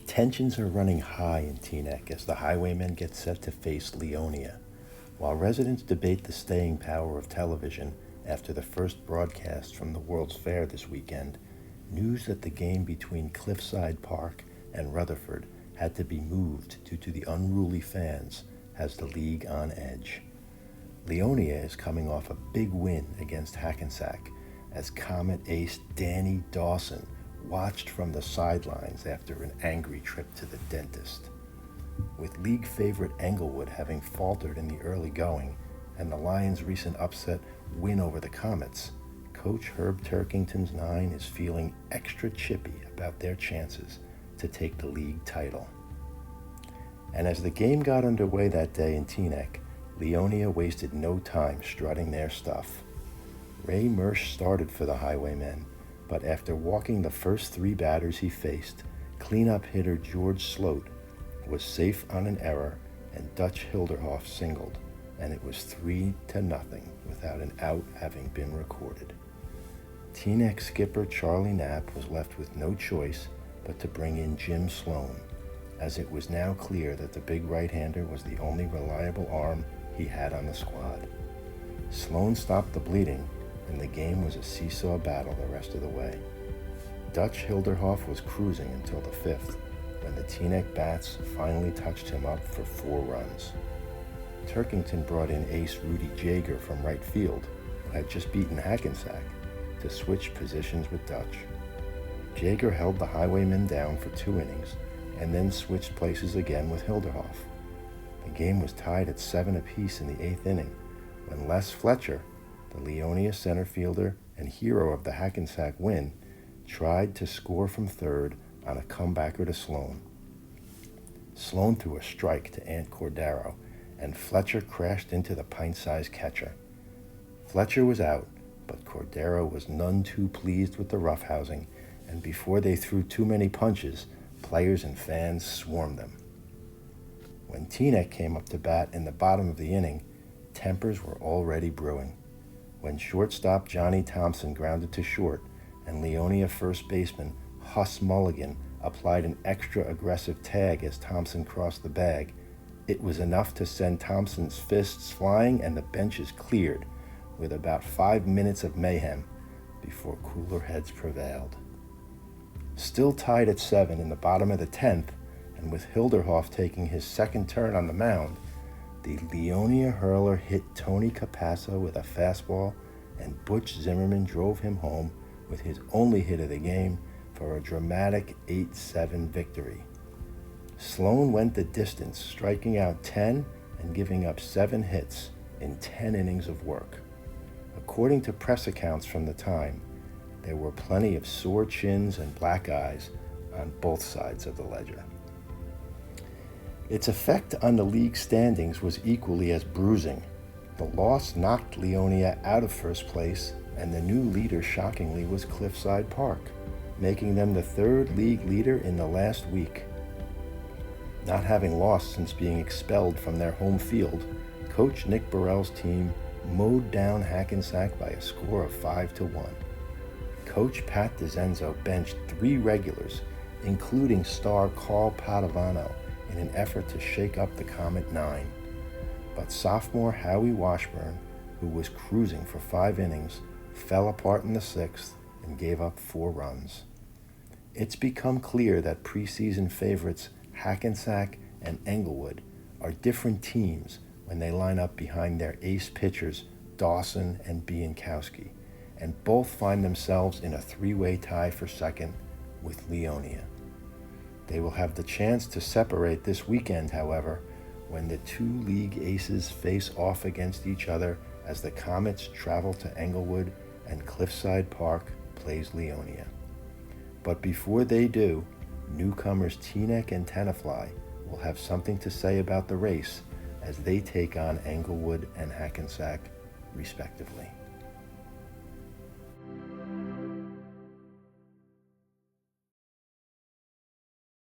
Tensions are running high in Teaneck as the Highwaymen get set to face Leonia. While residents debate the staying power of television after the first broadcast from the World's Fair this weekend, news that the game between Cliffside Park and Rutherford had to be moved due to the unruly fans has the league on edge. Leonia is coming off a big win against Hackensack as Comet ace Danny Dawson watched from the sidelines after an angry trip to the dentist. With league favorite Englewood having faltered in the early going and the Lions' recent upset win over the Comets, Coach Herb Turkington's Nine is feeling extra chippy about their chances to take the league title. And as the game got underway that day in Teaneck, Leonia wasted no time strutting their stuff. Ray Mersch started for the Highwaymen, but after walking the first three batters he faced, cleanup hitter George Sloat was safe on an error and Dutch Hilderhoff singled, and it was 3-0 without an out having been recorded. Teaneck skipper Charlie Knapp was left with no choice but to bring in Jim Sloan, as it was now clear that the big right-hander was the only reliable arm he had on the squad. Sloan stopped the bleeding, and the game was a seesaw battle the rest of the way. Dutch Hilderhoff was cruising until the fifth, when the Teaneck bats finally touched him up for 4 runs. Turkington brought in ace Rudy Jaeger from right field, who had just beaten Hackensack, to switch positions with Dutch. Jaeger held the Highwaymen down for 2 innings, and then switched places again with Hilderhoff. The game was tied at 7 apiece in the 8th inning, when Les Fletcher, the Leonia center fielder and hero of the Hackensack win, tried to score from third on a comebacker to Sloan. Sloan threw a strike to Ant Cordero, and Fletcher crashed into the pint-sized catcher. Fletcher was out, but Cordero was none too pleased with the roughhousing, and before they threw too many punches, players and fans swarmed them. When Teaneck came up to bat in the bottom of the inning, tempers were already brewing. When shortstop Johnny Thompson grounded to short and Leonia first baseman Huss Mulligan applied an extra aggressive tag as Thompson crossed the bag, it was enough to send Thompson's fists flying and the benches cleared, with about 5 minutes of mayhem before cooler heads prevailed. Still tied at 7 in the bottom of the 10th, and with Hilderhoff taking his second turn on the mound, the Leonia hurler hit Tony Capasso with a fastball, and Butch Zimmerman drove him home with his only hit of the game for a dramatic 8-7 victory. Sloan went the distance, striking out 10 and giving up 7 hits in 10 innings of work. According to press accounts from the time, there were plenty of sore chins and black eyes on both sides of the ledger. Its effect on the league standings was equally as bruising. The loss knocked Leonia out of first place, and the new leader shockingly was Cliffside Park, making them the 3rd league leader in the last week. Not having lost since being expelled from their home field, Coach Nick Burrell's team mowed down Hackensack by a score of 5-1. Coach Pat DeZenzo benched 3 regulars, including star Carl Padovano, in an effort to shake up the Comet 9. But sophomore Howie Washburn, who was cruising for 5 innings, fell apart in the 6th and gave up 4 runs. It's become clear that preseason favorites Hackensack and Englewood are different teams when they line up behind their ace pitchers Dawson and Biankowski, and both find themselves in a 3-way tie for second with Leonia. They will have the chance to separate this weekend, however, when the 2 league aces face off against each other as the Comets travel to Englewood and Cliffside Park plays Leonia. But before they do, newcomers Teaneck and Tenafly will have something to say about the race as they take on Englewood and Hackensack, respectively.